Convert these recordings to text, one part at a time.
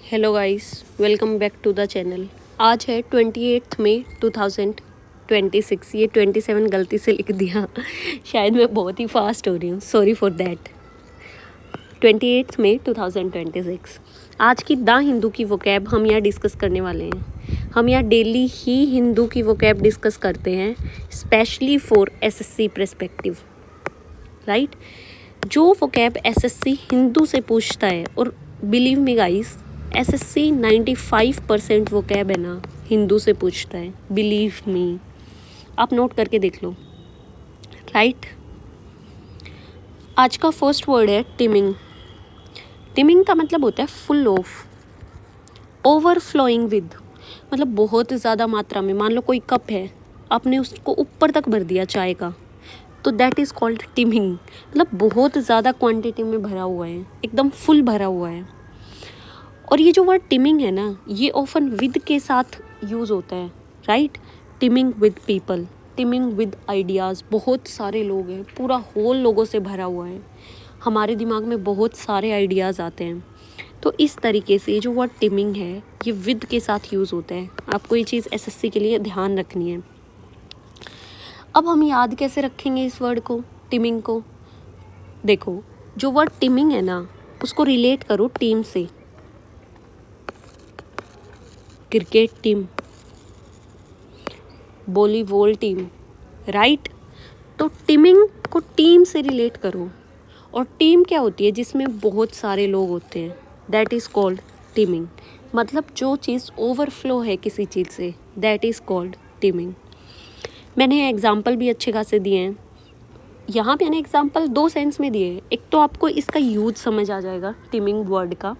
Hello guys, welcome back to the channel. आज है 28 मई 2026। ये 27 गलती से लिख दिया। शायद मैं बहुत ही फास्ट हो रही हूँ, सॉरी फॉर दैट। 28 मई 2026 आज की द हिंदू की वोकैब हम यहाँ डिस्कस करने वाले हैं। हम यहाँ डेली ही हिंदू की वोकैब डिस्कस करते हैं, specially for SSC perspective, right. जो वोकैब एसएससी हिंदू से पूछता है, और believe me guys, SSC 95% vocab है ना हिंदू से पूछता है, बिलीव मी। आप नोट करके देख लो, राइट। आज का फर्स्ट वर्ड है टिमिंग। टिमिंग का मतलब होता है फुल ऑफ, ओवरफ्लोइंग विद, मतलब बहुत ज़्यादा मात्रा में। मान लो कोई कप है, आपने उसको ऊपर तक भर दिया चाय का, तो दैट इज़ कॉल्ड टिमिंग। मतलब बहुत ज़्यादा क्वांटिटी में भरा हुआ है, एकदम फुल भरा हुआ है। और ये जो वर्ड टिमिंग है ना, ये ऑफन विद के साथ यूज़ होता है, right. Teeming with people, teeming with ideas. बहुत सारे लोग हैं, पूरा होल लोगों से भरा हुआ है, हमारे दिमाग में बहुत सारे आइडियाज़ आते हैं। तो इस तरीके से जो वर्ड टिमिंग है ये विद के साथ यूज़ होता है। आपको ये चीज़ एसएससी के लिए ध्यान रखनी है। अब हम याद कैसे रखेंगे इस वर्ड को, टिमिंग को? देखो, जो वर्ड टिमिंग है ना, उसको रिलेट करो टीम से। Cricket team, volleyball team, right. तो टिमिंग को टीम से रिलेट करो। और टीम क्या होती है? जिसमें बहुत सारे लोग होते हैं, दैट इज़ कॉल्ड टीमिंग। मतलब जो चीज़ ओवरफ्लो है किसी चीज़ से, दैट इज़ कॉल्ड टीमिंग। मैंने एग्जाम्पल भी अच्छे खासे दिए हैं। यहाँ पे मैंने एग्जाम्पल दो सेंस में दिए हैं। एक तो आपको इसका यूज समझ आ जाएगा टिमिंग वर्ड का।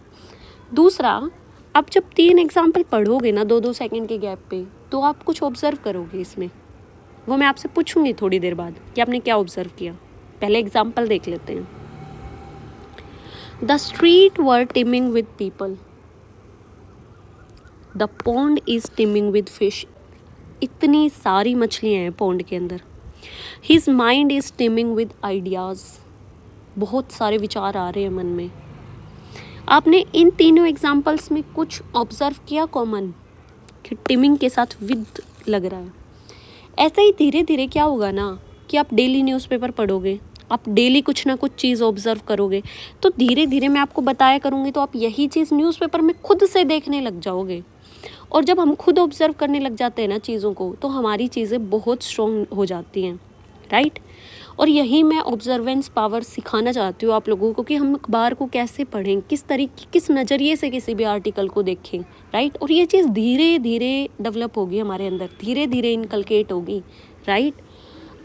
दूसरा, आप जब 3 एग्जाम्पल पढ़ोगे ना 2-2 सेकंड के गैप पे, तो आप कुछ ऑब्जर्व करोगे इसमें। वो मैं आपसे पूछूंगी थोड़ी देर बाद कि आपने क्या ऑब्जर्व किया। पहले एग्जाम्पल देख लेते हैं। The street were teeming with people, the pond is teeming with fish. इतनी सारी मछलियाँ हैं पॉन्ड के अंदर। His mind is teeming with ideas, बहुत सारे विचार आ रहे हैं मन में। आपने इन तीनों एग्जाम्पल्स में कुछ ऑब्जर्व किया कॉमन, कि टिमिंग के साथ विद लग रहा है। ऐसा ही धीरे धीरे क्या होगा ना, कि आप डेली न्यूज़पेपर पढ़ोगे, आप डेली कुछ ना कुछ चीज़ ऑब्जर्व करोगे, तो धीरे धीरे मैं आपको बताया करूँगी, तो आप यही चीज़ न्यूज़पेपर में खुद से देखने लग जाओगे। और जब हम खुद ऑब्जर्व करने लग जाते हैं ना चीज़ों को, तो हमारी चीज़ें बहुत स्ट्रॉन्ग हो जाती हैं, राइट। और यही मैं ऑब्जर्वेंस पावर सिखाना चाहती हूँ आप लोगों को, कि हम अखबार को कैसे पढ़ें, किस तरीके, किस नज़रिए से किसी भी आर्टिकल को देखें, राइट। और ये चीज़ धीरे धीरे डेवलप होगी हमारे अंदर, धीरे धीरे इनकलकेट होगी, राइट।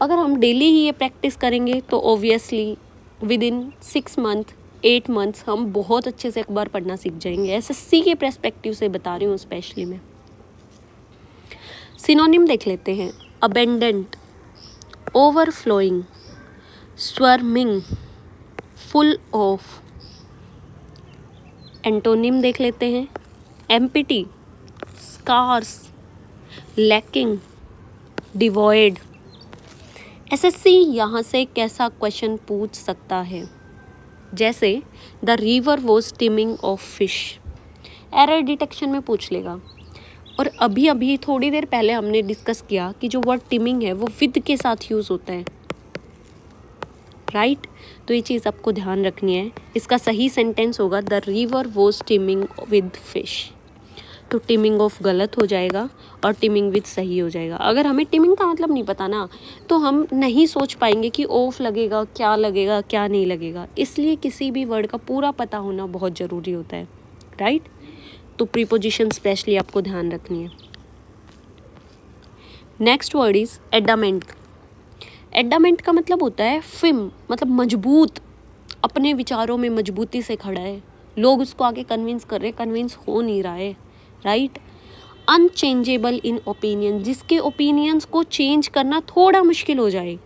अगर हम डेली ही ये प्रैक्टिस करेंगे तो obviously with in 6 month 8 months हम बहुत अच्छे से अखबार पढ़ना सीख जाएंगे। एसएससी के पर्सपेक्टिव से बता रही हूँ स्पेशली मैं। सिनोनिम देख लेते हैं। Abundant, overflowing, swarming, full of. Antonym देख लेते हैं। Empty, scarce, lacking, devoid. SSC यहाँ से कैसा क्वेश्चन पूछ सकता है? जैसे the river was teeming of fish, error detection में पूछ लेगा। और अभी अभी थोड़ी देर पहले हमने डिस्कस किया कि जो वर्ड टिमिंग है वो विद के साथ यूज़ होता है, राइट। तो ये चीज़ आपको ध्यान रखनी है। इसका सही सेंटेंस होगा the river was teeming with fish. तो टिमिंग ऑफ गलत हो जाएगा और टिमिंग विद सही हो जाएगा। अगर हमें टिमिंग का मतलब नहीं पता ना, तो हम नहीं सोच पाएंगे कि ऑफ लगेगा, क्या लगेगा, क्या नहीं लगेगा। इसलिए किसी भी वर्ड का पूरा पता होना बहुत ज़रूरी होता है, राइट। तो प्रीपोजिशन स्पेशली आपको ध्यान रखनी है। Next word is adamant. Adamant का मतलब होता है फिम, मतलब मजबूत, अपने विचारों में मजबूती से खड़ा है। लोग उसको आगे कन्विंस कर रहे हैं, कन्विंस हो नहीं रहा है, राइट। अनचेंजेबल इन ओपिनियन, जिसके ओपिनियंस को चेंज करना थोड़ा मुश्किल हो जाए,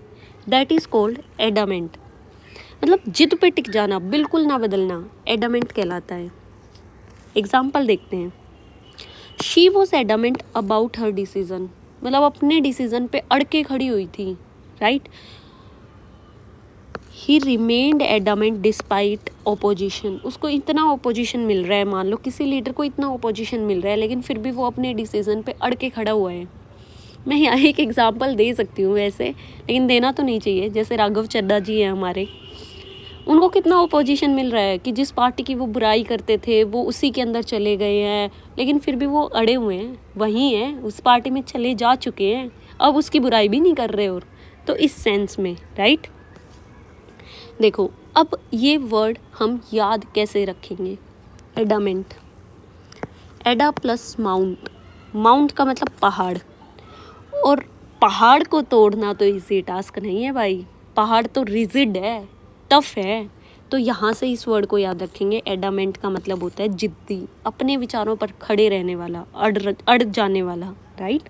दैट इज़ कॉल्ड एडामेंट। मतलब जिद पे टिक जाना, बिल्कुल ना बदलना, एडामेंट कहलाता है। एग्जाम्पल देखते हैं। She was adamant about her decision, मतलब अपने डिसीजन पे अड़ के खड़ी हुई थी, राइट। ही रिमेन्ड एडामेंट डिस्पाइट ओपोजिशन। उसको इतना ओपोजिशन मिल रहा है, मान लो किसी लीडर को इतना ओपोजिशन मिल रहा है, लेकिन फिर भी वो अपने डिसीजन पे अड़ के खड़ा हुआ है। मैं यहाँ एक एग्जांपल दे सकती हूँ वैसे, लेकिन देना तो नहीं चाहिए। जैसे राघव चड्ढा जी हैं हमारे, उनको कितना ओपोजिशन मिल रहा है कि जिस पार्टी की वो बुराई करते थे वो उसी के अंदर चले गए हैं, लेकिन फिर भी वो अड़े हुए हैं, वहीं हैं, उस पार्टी में चले जा चुके हैं, अब उसकी बुराई भी नहीं कर रहे। और तो इस सेंस में, राइट। देखो अब ये वर्ड हम याद कैसे रखेंगे। एडामेंट, एडा प्लस माउंट, माउंट का मतलब पहाड़, और पहाड़ को तोड़ना तो इजी टास्क नहीं है भाई, पहाड़ तो रिजिड है, टफ है। तो यहाँ से इस वर्ड को याद रखेंगे। एडामेंट का मतलब होता है जिद्दी, अपने विचारों पर खड़े रहने वाला, अड़ जाने वाला, राइट।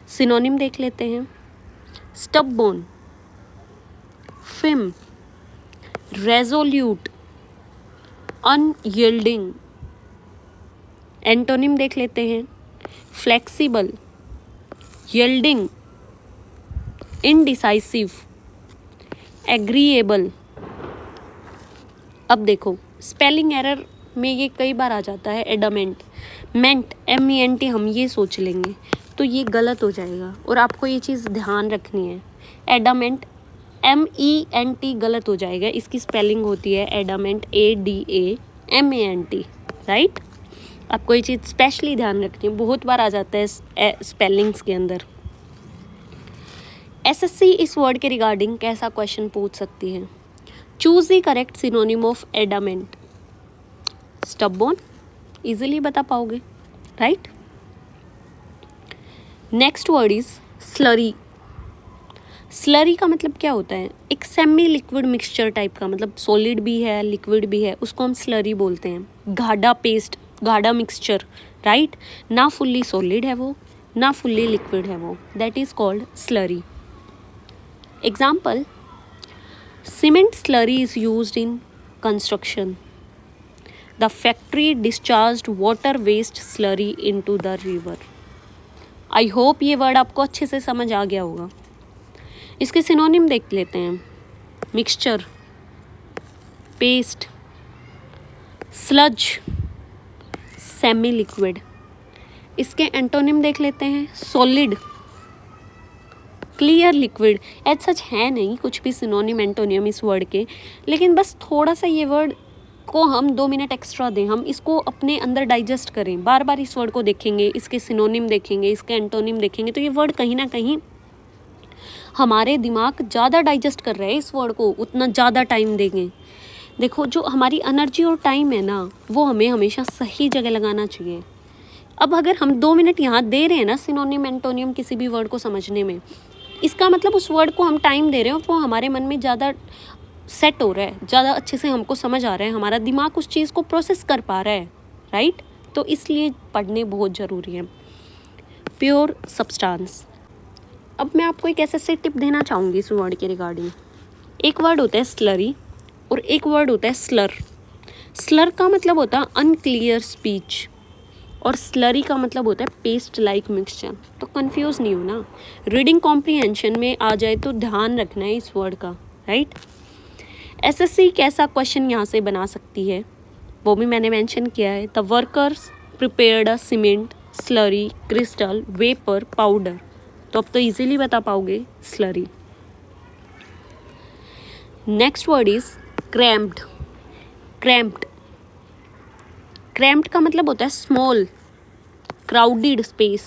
सिनोनिम देख लेते हैं। स्टबबोन, फिम, रेजोल्यूट, अनयील्डिंग। एंटोनिम देख लेते हैं। Flexible, yielding, indecisive, agreeable. अब देखो स्पेलिंग एरर में ये कई बार आ जाता है। एडामेंट, मेंट, MENT हम ये सोच लेंगे तो ये गलत हो जाएगा, और आपको ये चीज़ ध्यान रखनी है। एडामेंट MENT गलत हो जाएगा, इसकी स्पेलिंग होती है एडामेंट ADAMANT, राइट। आपको ये चीज़ स्पेशली ध्यान रखनी है, बहुत बार आ जाता है स्पेलिंग्स के अंदर। SSC इस वर्ड के रिगार्डिंग कैसा क्वेश्चन पूछ सकती है। Choose the correct synonym of adamant. Stubborn easily बता पाओगे, right. Next word is slurry. Slurry का मतलब क्या होता है, एक सेमी लिक्विड मिक्सचर टाइप का, मतलब सॉलिड भी है लिक्विड भी है, उसको हम स्लरी बोलते हैं। गाढ़ा पेस्ट, गाढ़ा मिक्सचर, राइट। ना फुल्ली सॉलिड है वो, ना फुल्ली लिक्विड है वो, that is called slurry. Example, cement slurry is used in construction. The factory discharged water waste slurry into the river. I hope ये वर्ड आपको अच्छे से समझ आ गया होगा। इसके सिनोनिम देख लेते हैं। Mixture, paste, sludge, semi liquid. इसके एंटोनिम देख लेते हैं। Solid, clear, liquid. As such है नहीं कुछ भी सिनोनिम एंटोनियम इस वर्ड के, लेकिन बस थोड़ा सा ये वर्ड को हम 2 मिनट एक्स्ट्रा दें, हम इसको अपने अंदर डाइजेस्ट करें, बार बार इस वर्ड को देखेंगे, इसके सिनोनिम देखेंगे, इसके एंटोनिम देखेंगे, तो ये वर्ड कहीं ना कहीं हमारे दिमाग ज़्यादा डाइजेस्ट कर रहे हैं इस वर्ड को, उतना ज़्यादा टाइम देंगे। देखो जो हमारी एनर्जी और टाइम है ना, वो हमें हमेशा सही जगह लगाना चाहिए। अब अगर हम 2 मिनट यहाँ दे रहे हैं ना सिनोनिम एंटोनियम किसी भी वर्ड को समझने में, इसका मतलब उस वर्ड को हम टाइम दे रहे हैं और वो हमारे मन में ज़्यादा सेट हो रहा है, ज़्यादा अच्छे से हमको समझ आ रहा है, हमारा दिमाग उस चीज़ को प्रोसेस कर पा रहा है, राइट। तो इसलिए पढ़ने बहुत ज़रूरी है। Pure substance. अब मैं आपको एक ऐसे टिप देना चाहूँगी इस वर्ड के रिगार्डिंग। एक वर्ड होता है स्लरी और एक वर्ड होता है स्लर। स्लर का मतलब होता है अनक्लियर स्पीच और स्लरी का मतलब होता है पेस्ट लाइक मिक्सचर। तो कंफ्यूज नहीं हो ना, रीडिंग कॉम्प्रीहेंशन में आ जाए तो ध्यान रखना है इस वर्ड का, राइट। SSC कैसा क्वेश्चन यहाँ से बना सकती है वो भी मैंने मेंशन किया है। The workers prepared a cement, slurry, crystal, vapour, powder. तो अब तो इजीली बता पाओगे slurry. Next word is cramped. Cramped, cramped का मतलब होता है small, crowded space,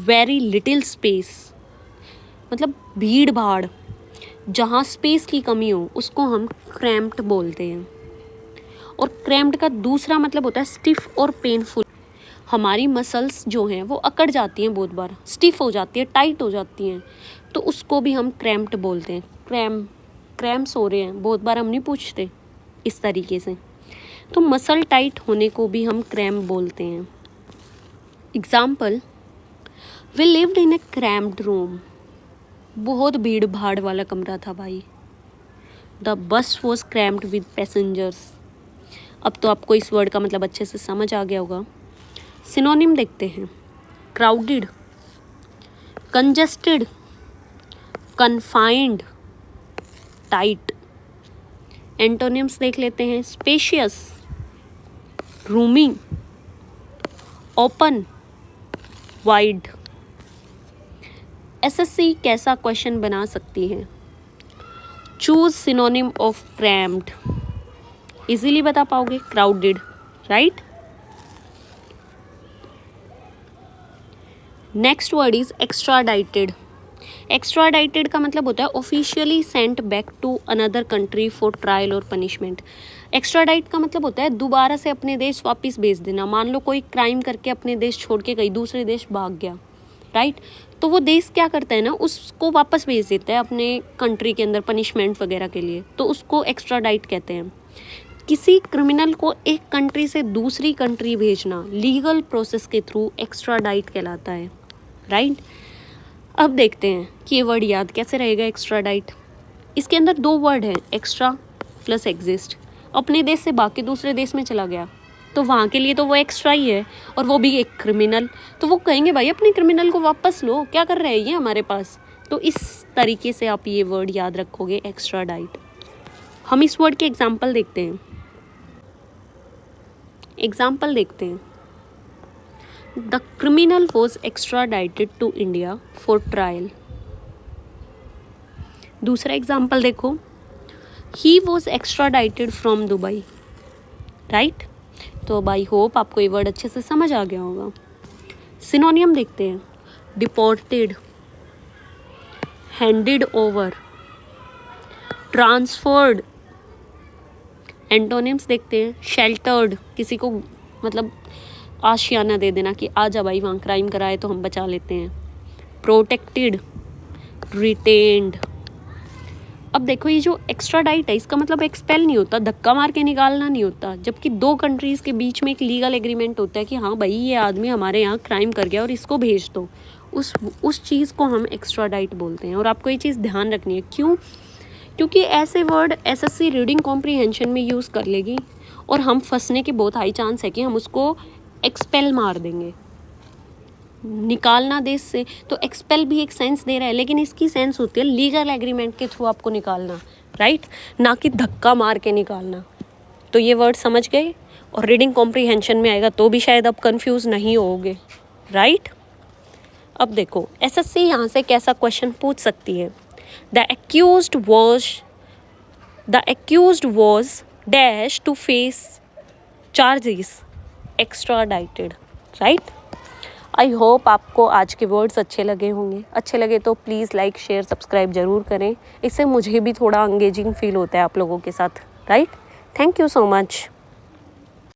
very little space, मतलब भीड़ भाड़, जहाँ स्पेस की कमी हो उसको हम क्रैम्प्ड बोलते हैं। और क्रैम्प्ड का दूसरा मतलब होता है स्टिफ और पेनफुल। हमारी मसल्स जो हैं वो अकड़ जाती हैं, बहुत बार स्टिफ हो जाती है, टाइट हो जाती हैं, तो उसको भी हम क्रैम्प्ड बोलते हैं। क्रैम्प्स हो रहे हैं, बहुत बार हम नहीं पूछते इस तरीके से, तो मसल टाइट होने को भी हम क्रैम्प बोलते हैं। Example, we lived in a cramped room. बहुत भीड़ भाड़ वाला कमरा था भाई। The bus was cramped with passengers. अब तो आपको इस वर्ड का मतलब अच्छे से समझ आ गया होगा। सिनोनिम देखते हैं। Crowded, congested, confined, tight. Antonyms देख लेते हैं, spacious, roomy, open, wide. SSC कैसा क्वेश्चन बना सकती है? Choose synonym of crammed, easily बता पाओगे, crowded, right. Next word is extradited. Extradited का मतलब होता है officially sent back to another country for trial और पनिशमेंट। एक्स्ट्राडाइट का मतलब होता है दोबारा से अपने देश वापस भेज देना। मान लो कोई क्राइम करके अपने देश छोड़ के कहीं दूसरे देश भाग गया, राइट, तो वो देश क्या करता है ना, उसको वापस भेज देता है अपने कंट्री के अंदर पनिशमेंट वगैरह के लिए, तो उसको एक्स्ट्राडाइट कहते हैं। किसी क्रिमिनल को एक कंट्री से दूसरी कंट्री भेजना लीगल प्रोसेस के थ्रू एक्स्ट्राडाइट कहलाता है, राइट। अब देखते हैं कि ये वर्ड याद कैसे रहेगा, एक्स्ट्राडाइट। इसके अंदर दो वर्ड हैं, एक्स्ट्रा प्लस एग्जिस्ट। अपने देश से बाकी दूसरे देश में चला गया तो वहाँ के लिए तो वो एक्स्ट्रा ही है, और वो भी एक क्रिमिनल, तो वो कहेंगे भाई अपने क्रिमिनल को वापस लो, क्या कर रहे हैं ये हमारे पास। तो इस तरीके से आप ये वर्ड याद रखोगे, एक्स्ट्राडाइट। हम इस वर्ड के एग्जाम्पल देखते हैं। एग्जाम्पल देखते हैं, the criminal was extradited to India for trial. दूसरा एग्जाम्पल देखो, he was extradited from Dubai, right. तो आई होप आपको ये वर्ड अच्छे से समझ आ गया होगा। सिनोनियम देखते हैं, deported, handed over, transferred. Antonyms देखते हैं, शेल्टर्ड, किसी को मतलब आशियाना दे देना कि आजा भाई वहाँ क्राइम कराए तो हम बचा लेते हैं। Protected, retained. अब देखो ये जो एक्स्ट्राडाइट है इसका मतलब एक्सपेल नहीं होता, धक्का मार के निकालना नहीं होता, जबकि दो कंट्रीज़ के बीच में एक लीगल एग्रीमेंट होता है कि हाँ भाई ये आदमी हमारे यहाँ क्राइम कर गया और इसको भेज दो, उस चीज़ को हम एक्स्ट्राडाइट बोलते हैं। और आपको ये चीज़ ध्यान रखनी है, क्यों? क्योंकि ऐसे वर्ड एसएससी रीडिंग कॉम्प्रीहेंशन में यूज़ कर लेगी और हम फंसने के बहुत हाई चांस है कि हम उसको एक्सपेल मार देंगे, निकालना देश से। तो एक्सपेल भी एक सेंस दे रहा है, लेकिन इसकी सेंस होती है लीगल एग्रीमेंट के थ्रू आपको निकालना, राइट, ना कि धक्का मार के निकालना। तो ये वर्ड समझ गए, और रीडिंग कॉम्प्रीहेंशन में आएगा तो भी शायद आप कंफ्यूज नहीं होगे, राइट। अब देखो एसएससी यहाँ से कैसा क्वेश्चन पूछ सकती है। The accused was dash to face charges extradited, right. I hope आपको आज के वर्ड्स अच्छे लगे होंगे। अच्छे लगे तो प्लीज़ लाइक, शेयर, सब्सक्राइब ज़रूर करें, इससे मुझे भी थोड़ा एंगेजिंग फील होता है आप लोगों के साथ, right. Thank you so much.